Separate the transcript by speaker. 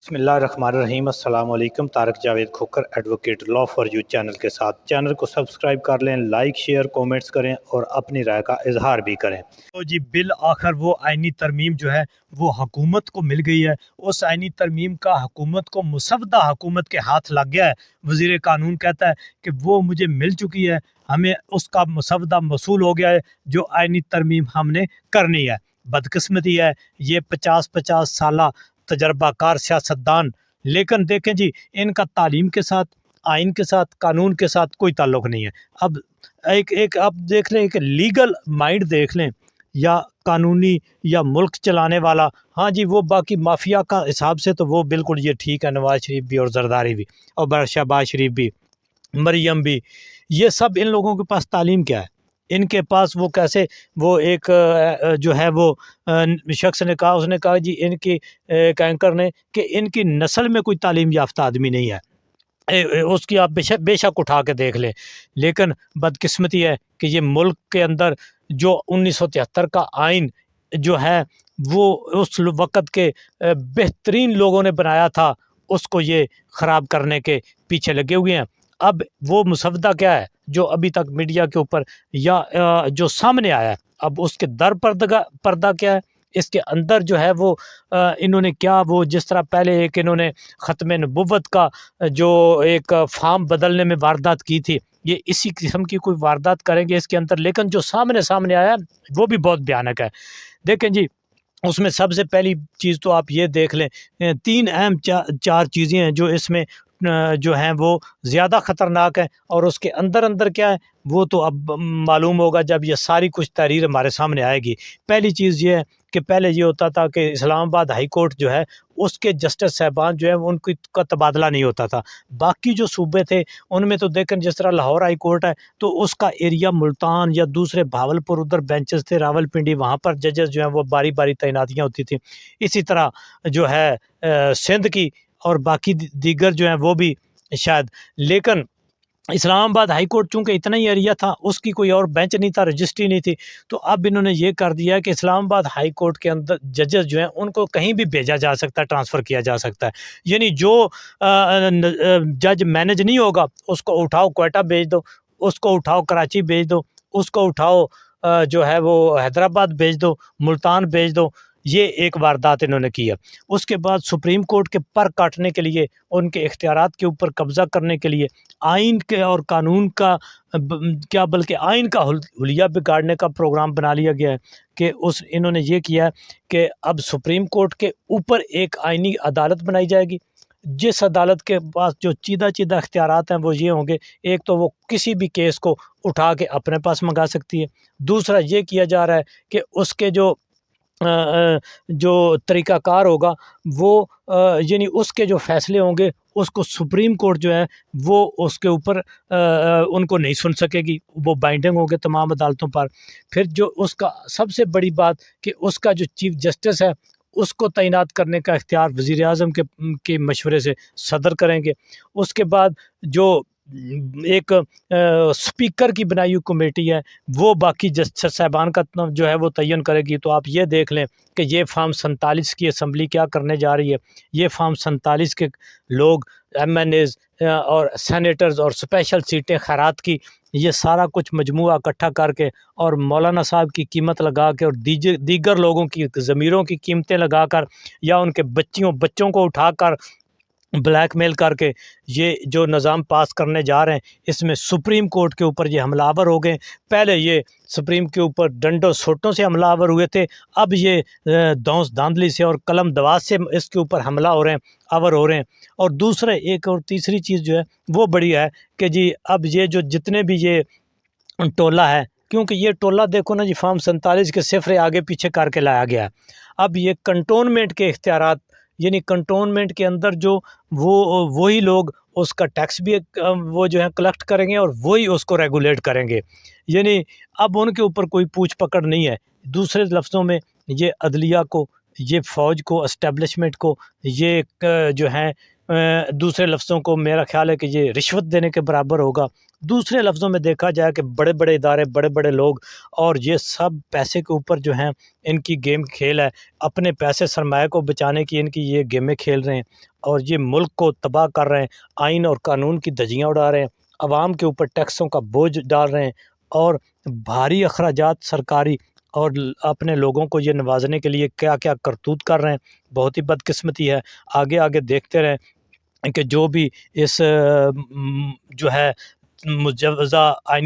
Speaker 1: بسم اللہ الرحمن الرحیم۔ السلام علیکم۔ Tariq Javed Khokhar advocate law for you channel کے ساتھ چینل کو سبسکرائب کر لیں، لائک شیئر کومنٹس کریں اور اپنی رائے کا اظہار بھی کریں۔ تو جی بالآخر وہ آئینی ترمیم جو ہے وہ حکومت کو مل گئی ہے۔ اس آئینی ترمیم کا حکومت کو مسودہ حکومت کے ہاتھ لگ گیا ہے۔ وزیر قانون کہتا ہے کہ وہ مجھے مل چکی ہے، ہمیں اس کا مسودہ موصول ہو گیا ہے جو آئینی ترمیم ہم نے کرنی ہے۔ بدقسمتی ہے یہ 50 سالہ تجربہ کار سیاستدان، لیکن دیکھیں جی ان کا تعلیم کے ساتھ، آئین کے ساتھ، قانون کے ساتھ کوئی تعلق نہیں ہے۔ اب ایک آپ دیکھ لیں کہ لیگل مائنڈ دیکھ لیں یا قانونی یا ملک چلانے والا، ہاں جی وہ باقی مافیا کا حساب سے تو وہ بالکل یہ ٹھیک ہے، نواز شریف بھی اور زرداری بھی اور شہباز شریف بھی، مریم بھی، یہ سب ان لوگوں کے پاس تعلیم کیا ہے؟ ان کے پاس وہ کیسے، وہ ایک جو ہے وہ شخص نے کہا، اس نے کہا جی ان کی ایک اینکر نے کہ ان کی نسل میں کوئی تعلیم یافتہ آدمی نہیں ہے، اس کی آپ بے شک اٹھا کے دیکھ لیں۔ لیکن بدقسمتی ہے کہ یہ ملک کے اندر جو 1973 کا آئین جو ہے وہ اس وقت کے بہترین لوگوں نے بنایا تھا، اس کو یہ خراب کرنے کے پیچھے لگے ہوئے ہیں۔ اب وہ مسودہ کیا ہے جو ابھی تک میڈیا کے اوپر یا جو سامنے آیا ہے، اب اس کے در پردہ کیا ہے، اس کے اندر جو ہے وہ انہوں نے کیا، وہ جس طرح پہلے ایک انہوں نے ختم نبوت کا جو ایک فارم بدلنے میں واردات کی تھی، یہ اسی قسم کی کوئی واردات کریں گے اس کے اندر۔ لیکن جو سامنے آیا ہے وہ بھی بہت بھیانک ہے۔ دیکھیں جی اس میں سب سے پہلی چیز تو آپ یہ دیکھ لیں، 3 اہم 4 چیزیں ہیں جو اس میں جو ہیں وہ زیادہ خطرناک ہیں، اور اس کے اندر کیا ہے وہ تو اب معلوم ہوگا جب یہ ساری کچھ تحریر ہمارے سامنے آئے گی۔ پہلی چیز یہ ہے کہ پہلے یہ ہوتا تھا کہ اسلام آباد ہائی کورٹ جو ہے اس کے جسٹس صاحبان جو ہے ان کا تبادلہ نہیں ہوتا تھا۔ باقی جو صوبے تھے ان میں تو دیکھیں جس طرح لاہور ہائی کورٹ ہے تو اس کا ایریا ملتان یا دوسرے بھاولپور، ادھر بینچز تھے راول پنڈی، وہاں پر ججز جو ہیں وہ باری باری تعیناتیاں ہوتی تھیں۔ اسی طرح جو ہے سندھ کی اور باقی دیگر جو ہیں وہ بھی شاید، لیکن اسلام آباد ہائی کورٹ چونکہ اتنا ہی ایریا تھا، اس کی کوئی اور بینچ نہیں تھا، رجسٹری نہیں تھی، تو اب انہوں نے یہ کر دیا ہے کہ اسلام آباد ہائی کورٹ کے اندر ججز جو ہیں ان کو کہیں بھی بھیجا جا سکتا ہے، ٹرانسفر کیا جا سکتا ہے۔ یعنی جو جج مینج نہیں ہوگا اس کو اٹھاؤ کوئٹہ بھیج دو، اس کو اٹھاؤ کراچی بھیج دو، اس کو اٹھاؤ جو ہے وہ حیدرآباد بھیج دو، ملتان بھیج دو۔ یہ ایک واردات انہوں نے کی ہے۔ اس کے بعد سپریم کورٹ کے پر کاٹنے کے لیے، ان کے اختیارات کے اوپر قبضہ کرنے کے لیے آئین کے اور قانون کا کیا بلکہ آئین کا حلیہ بگاڑنے کا پروگرام بنا لیا گیا ہے کہ انہوں نے یہ کیا ہے کہ اب سپریم کورٹ کے اوپر ایک آئینی عدالت بنائی جائے گی، جس عدالت کے پاس جو چیدہ اختیارات ہیں وہ یہ ہوں گے، ایک تو وہ کسی بھی کیس کو اٹھا کے اپنے پاس منگا سکتی ہے، دوسرا یہ کیا جا رہا ہے کہ اس کے جو طریقہ کار ہوگا وہ یعنی اس کے جو فیصلے ہوں گے اس کو سپریم کورٹ جو ہے وہ اس کے اوپر ان کو نہیں سن سکے گی، وہ بائنڈنگ ہوں گے تمام عدالتوں پر۔ پھر جو اس کا سب سے بڑی بات کہ اس کا جو چیف جسٹس ہے اس کو تعینات کرنے کا اختیار وزیر اعظم کے مشورے سے صدر کریں گے۔ اس کے بعد جو ایک سپیکر کی بنائی ہوئی کمیٹی ہے وہ باقی جسٹس صاحبان کا جو ہے وہ تعین کرے گی۔ تو آپ یہ دیکھ لیں کہ یہ فارم 47 کی اسمبلی کیا کرنے جا رہی ہے، یہ فارم 47 کے لوگ MNAs اور سینیٹرز اور اسپیشل سیٹیں خیرات کی، یہ سارا کچھ مجموعہ اکٹھا کر کے اور مولانا صاحب کی قیمت لگا کے اور دیگر لوگوں کی ضمیروں کی قیمتیں لگا کر یا ان کے بچوں کو اٹھا کر بلیک میل کر کے یہ جو نظام پاس کرنے جا رہے ہیں، اس میں سپریم کورٹ کے اوپر یہ حملہ آور ہو گئے۔ پہلے یہ سپریم کے اوپر ڈنڈوں سوٹوں سے حملہ آور ہوئے تھے، اب یہ دھونس دھاندلی سے اور قلم دواز سے اس کے اوپر حملہ آور ہو رہے ہیں۔ اور دوسرے ایک اور تیسری چیز جو ہے وہ بڑی ہے کہ جی اب یہ جو جتنے بھی یہ ٹولہ ہے، کیونکہ یہ ٹولہ دیکھو نا جی فارم 47 کے صفرے آگے پیچھے کر کے لایا گیا ہے۔ اب یہ کنٹونمنٹ کے اختیارات، یعنی کنٹونمنٹ کے اندر جو وہی لوگ اس کا ٹیکس بھی وہ جو ہے کلیکٹ کریں گے اور وہی اس کو ریگولیٹ کریں گے، یعنی اب ان کے اوپر کوئی پوچھ پکڑ نہیں ہے۔ دوسرے لفظوں میں یہ عدلیہ کو، یہ فوج کو، اسٹیبلشمنٹ کو، یہ جو ہیں دوسرے لفظوں کو میرا خیال ہے کہ یہ رشوت دینے کے برابر ہوگا۔ دوسرے لفظوں میں دیکھا جائے کہ بڑے بڑے ادارے، بڑے بڑے لوگ، اور یہ سب پیسے کے اوپر جو ہیں ان کی گیم کھیل ہے، اپنے پیسے سرمایہ کو بچانے کی ان کی یہ گیمیں کھیل رہے ہیں، اور یہ ملک کو تباہ کر رہے ہیں، آئین اور قانون کی دھجیاں اڑا رہے ہیں، عوام کے اوپر ٹیکسوں کا بوجھ ڈال رہے ہیں، اور بھاری اخراجات سرکاری اور اپنے لوگوں کو یہ نوازنے کے لیے کیا کیا کرتوت کر رہے ہیں۔ بہت ہی بدقسمتی ہے۔ آگے آگے دیکھتے رہیں کہ جو بھی اس جو ہے مجوزہ آئین